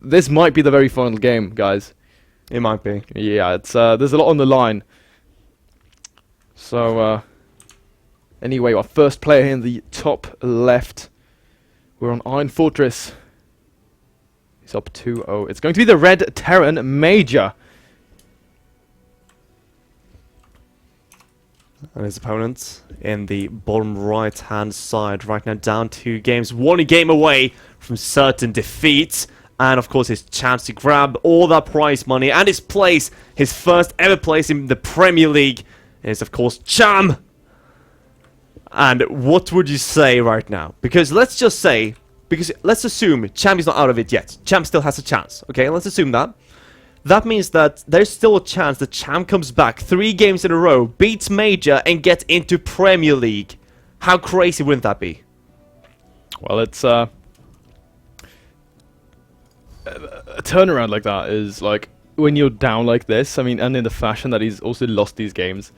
this might be the very final game, guys. It might be. Yeah, it's there's a lot on the line. So anyway, our first player here in the top left. We're on Iron Fortress. He's up 2-0. It's going to be the Red Terran Major. And his opponent in the bottom right-hand side right now, down 2 games, 1 game away from certain defeat. And of course his chance to grab all that prize money and his place, his first ever place in the Premier League, is of course Cham. And what would you say right now? Because let's assume Cham is not out of it yet. Cham still has a chance, okay? Let's assume that. That means that there's still a chance that Cham comes back 3 games in a row, beats Major, and gets into Premier League. How crazy wouldn't that be? Well, it's a turnaround like that is like when you're down like this. I mean, and in the fashion that he's also lost these games,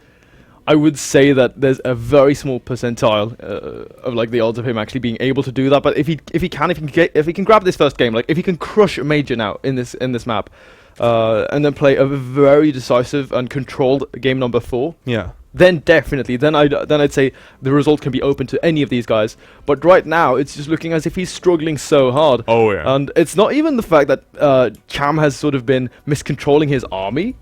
I would say that there's a very small percentile of like the odds of him actually being able to do that. But if he can grab this first game, like if he can crush Major now in this map. And then play a very decisive and controlled game number 4. Yeah. Then definitely, then I'd say the result can be open to any of these guys. But right now, it's just looking as if he's struggling so hard. Oh yeah. And it's not even the fact that Cham has sort of been miscontrolling his army.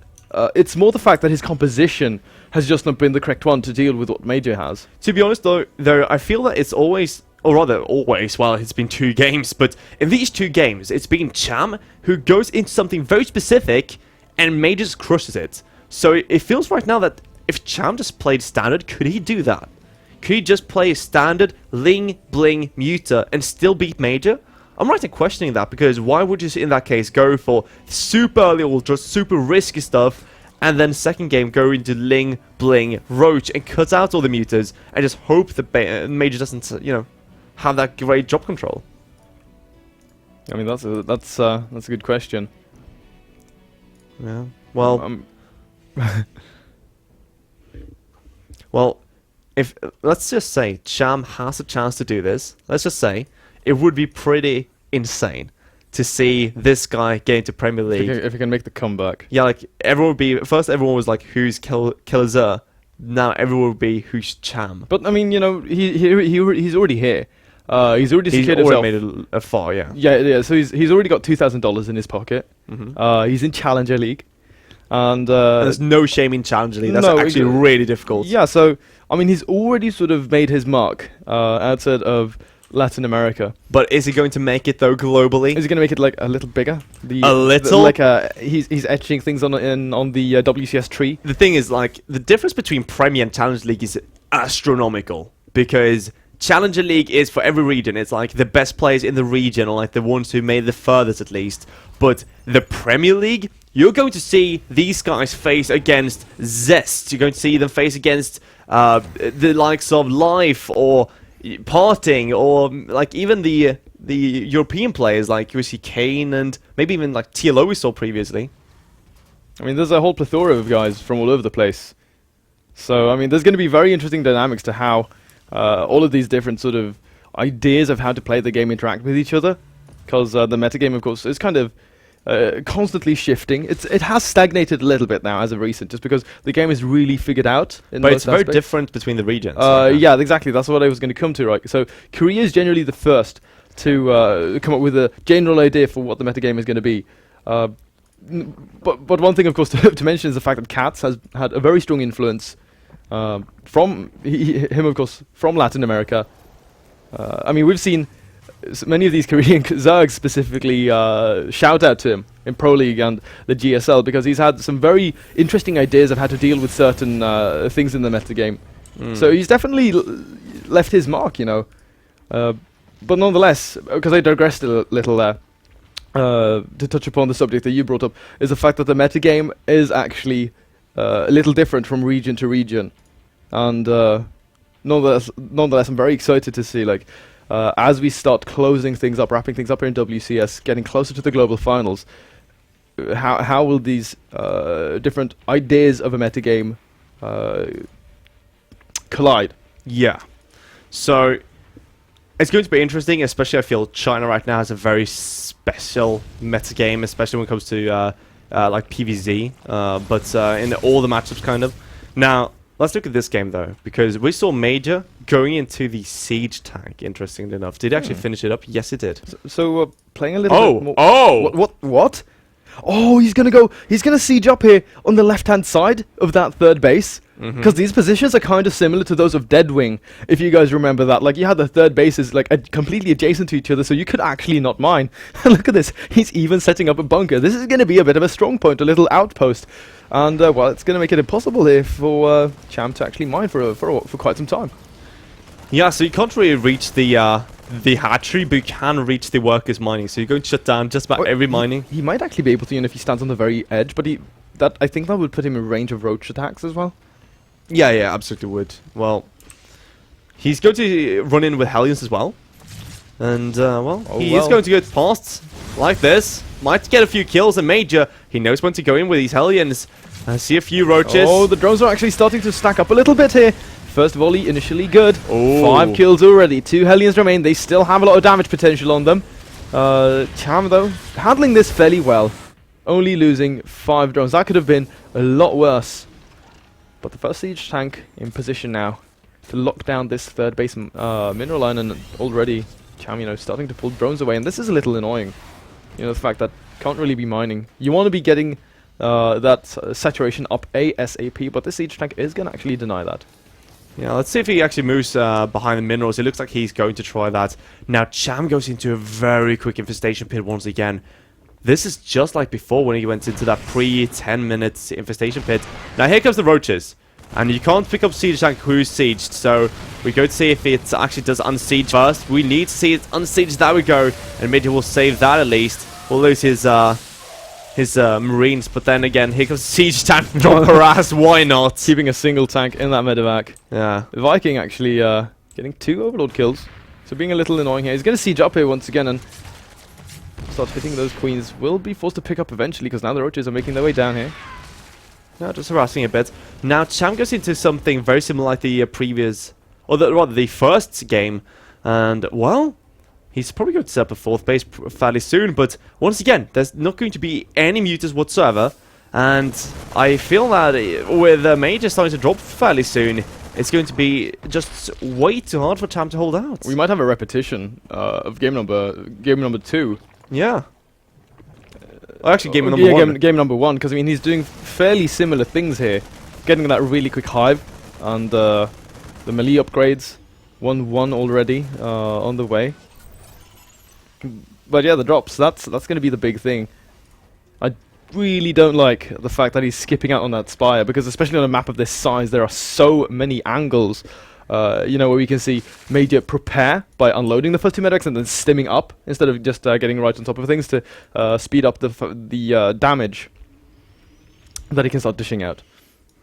It's more the fact that his composition has just not been the correct one to deal with what Major has. To be honest though, I feel that it's always, or rather always, well, it's been 2 games, but in these 2 games, it's been Cham who goes into something very specific and Major just crushes it. So it feels right now that if Cham just played standard, could he do that? Could he just play a standard Ling, Bling, Muta and still beat Major? I'm right in questioning that, because why would you in that case go for super early or just super risky stuff and then second game go into Ling, Bling, Roach and cut out all the Mutas and just hope that Major doesn't, you know, have that great job control? I mean, that's a good question. Yeah. Well, well, if let's just say Cham has a chance to do this, let's just say it would be pretty insane to see this guy get into Premier League. If he can make the comeback. Yeah, like everyone would be everyone was like, who's Killer? Now everyone would be, who's Cham? But I mean, you know, he's already here. He's already secured himself. Made a far, yeah. Yeah. So he's already got $2,000 in his pocket. He's in Challenger League, and there's no shame in Challenger League. That's actually really difficult. Yeah. So I mean, he's already sort of made his mark outside of Latin America. But is he going to make it though globally? Is he going to make it like a little bigger? A little? He's etching things on the WCS tree. The thing is, like, the difference between Premier and Challenger League is astronomical, because Challenger League is for every region. It's like the best players in the region, or like the ones who made the furthest at least. But the Premier League, you're going to see these guys face against Zest. You're going to see them face against the likes of Life or Parting, or like even the European players like UC Kane and maybe even like TLO we saw previously. I mean, there's a whole plethora of guys from all over the place. So I mean, there's going to be very interesting dynamics to how all of these different sort of ideas of how to play the game interact with each other, because the metagame, of course, is kind of constantly shifting. It has stagnated a little bit now as of recent, just because the game is really figured out. But it's very different between the regions. Yeah, exactly. That's what I was going to come to, right? So Korea is generally the first to come up with a general idea for what the metagame is going to be. But one thing, of course, to mention is the fact that Katz has had a very strong influence from him, of course, from Latin America. I mean, we've seen many of these Korean Zergs specifically shout out to him in Pro League and the GSL, because he's had some very interesting ideas of how to deal with certain things in the metagame. So he's definitely left his mark, you know. But nonetheless, because I digressed a little there, to touch upon the subject that you brought up, is the fact that the metagame is actually a little different from region to region. And nonetheless, I'm very excited to see, like, as we start closing things up, wrapping things up here in WCS, getting closer to the global finals, how will these different ideas of a metagame collide? Yeah. So It's going to be interesting, especially I feel China right now has a very special meta game, especially when it comes to like PvZ, but in all the matchups kind of. Now, let's look at this game though, because we saw Major going into the Siege tank, interestingly enough. Did he actually finish it up? Yes, it did. So playing a little bit more... Oh! What? Oh, he's gonna siege up here on the left-hand side of that third base. Because these positions are kind of similar to those of Deadwing, if you guys remember that. Like, you had the third bases like completely adjacent to each other, so you could actually not mine. Look at this. He's even setting up a bunker. This is going to be a bit of a strong point, a little outpost. And, well, it's going to make it impossible here for Cham to actually mine for quite some time. Yeah, so you can't really reach the hatchery, but you can reach the workers mining. So you're going to shut down just about every mining. He might actually be able to, if he stands on the very edge, but I think that would put him in range of roach attacks as well. Yeah, absolutely would. Well, he's going to run in with Hellions as well. And, he is going to go past like this. Might get a few kills, and Major, he knows when to go in with these Hellions. I see a few roaches. Oh, the drones are actually starting to stack up a little bit here. First volley, initially good. Oh. 5 kills already. 2 Hellions remain. They still have a lot of damage potential on them. Cham, though, handling this fairly well. Only losing 5 drones. That could have been a lot worse. But the first siege tank in position now to lock down this third base mineral line, and already Cham, starting to pull drones away. And this is a little annoying. The fact that can't really be mining. You want to be getting that saturation up ASAP, but this siege tank is going to actually deny that. Yeah, let's see if he actually moves behind the minerals. It looks like he's going to try that. Now, Cham goes into a very quick infestation pit once again. This is just like before when he went into that pre-10 minutes infestation pit. Now, here comes the roaches. And you can't pick up siege tank who's sieged. So, we go to see if it actually does unsiege first. We need to see it unsiege. There we go. And maybe we'll save that at least. We'll lose his marines, but then again, here comes siege tank. Drop harass, why not? Keeping a single tank in that medevac. Yeah. Viking actually getting 2 overlord kills, so being a little annoying here. He's going to siege up here once again and start hitting those queens. Will be forced to pick up eventually because now the roaches are making their way down here. Yeah, just harassing a bit. Now Cham goes into something very similar like the previous, or rather the first game, and well, he's probably going to set up a 4th base fairly soon, but once again, there's not going to be any mutas whatsoever, and I feel that with Major starting to drop fairly soon, it's going to be just way too hard for Cham to hold out. We might have a repetition of game number 2. Yeah. Actually, game number 1. Game number 1, because he's doing fairly similar things here. Getting that really quick hive, and the melee upgrades. 1-1 already on the way. But yeah, the drops, that's going to be the big thing. I really don't like the fact that he's skipping out on that spire, because especially on a map of this size, there are so many angles, where we can see Major prepare by unloading the first 2 medics and then stimming up, instead of just getting right on top of things to speed up the damage that he can start dishing out.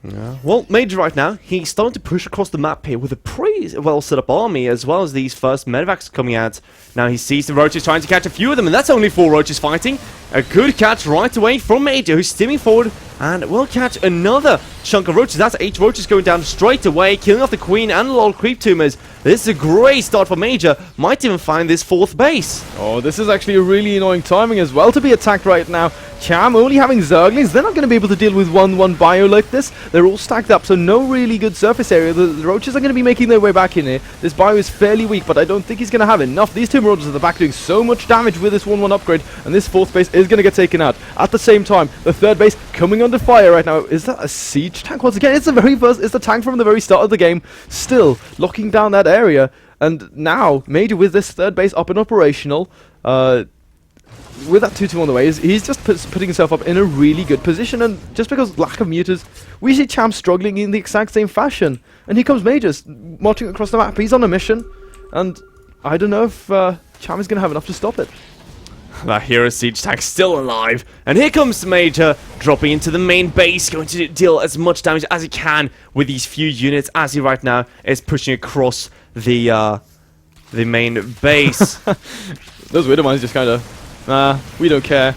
Yeah. Well, Major right now, he's starting to push across the map here with a pretty well set up army, as well as these first medevacs coming out. Now he sees the roaches trying to catch a few of them, and that's only 4 roaches fighting. A good catch right away from Major, who's stimming forward, and will catch another chunk of roaches. That's 8 roaches going down straight away, killing off the queen and a lot of creep tumors. This is a great start for Major. Might even find this 4th base. Oh, this is actually a really annoying timing as well to be attacked right now. Cham only having Zerglings, they're not going to be able to deal with 1-1 bio like this. They're all stacked up, so no really good surface area. The roaches are going to be making their way back in here. This bio is fairly weak, but I don't think he's going to have enough. These 2 marauders at the back doing so much damage with this 1-1 upgrade, and this 4th base is going to get taken out. At the same time, the 3rd base coming under fire right now. Is that a siege tank once again? It's the tank from the very start of the game, still locking down that area. And now, Major with this 3rd base up and operational, with that 2-2 on the way, he's just putting himself up in a really good position. And just because lack of mutas, we see Cham struggling in the exact same fashion. And here comes Major marching across the map. He's on a mission, and I don't know if Cham is going to have enough to stop it. That hero siege tank still alive, and here comes Major dropping into the main base, going to deal as much damage as he can with these few units, as he right now is pushing across the main base. Those widow mines just kind of, we don't care.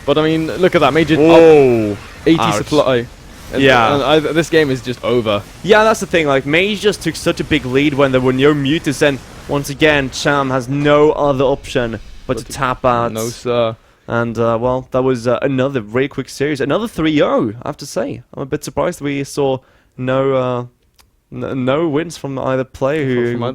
But I mean, look at that, Major. Oh, 80 ouch. supply. This game is just over. Yeah, that's the thing. Like, Major just took such a big lead when there were no mutas, and Once again, Cham has no other option but to tap out. No, sir. And, well, that was another very quick series. Another 3-0, I have to say. I'm a bit surprised we saw no wins from either player who From either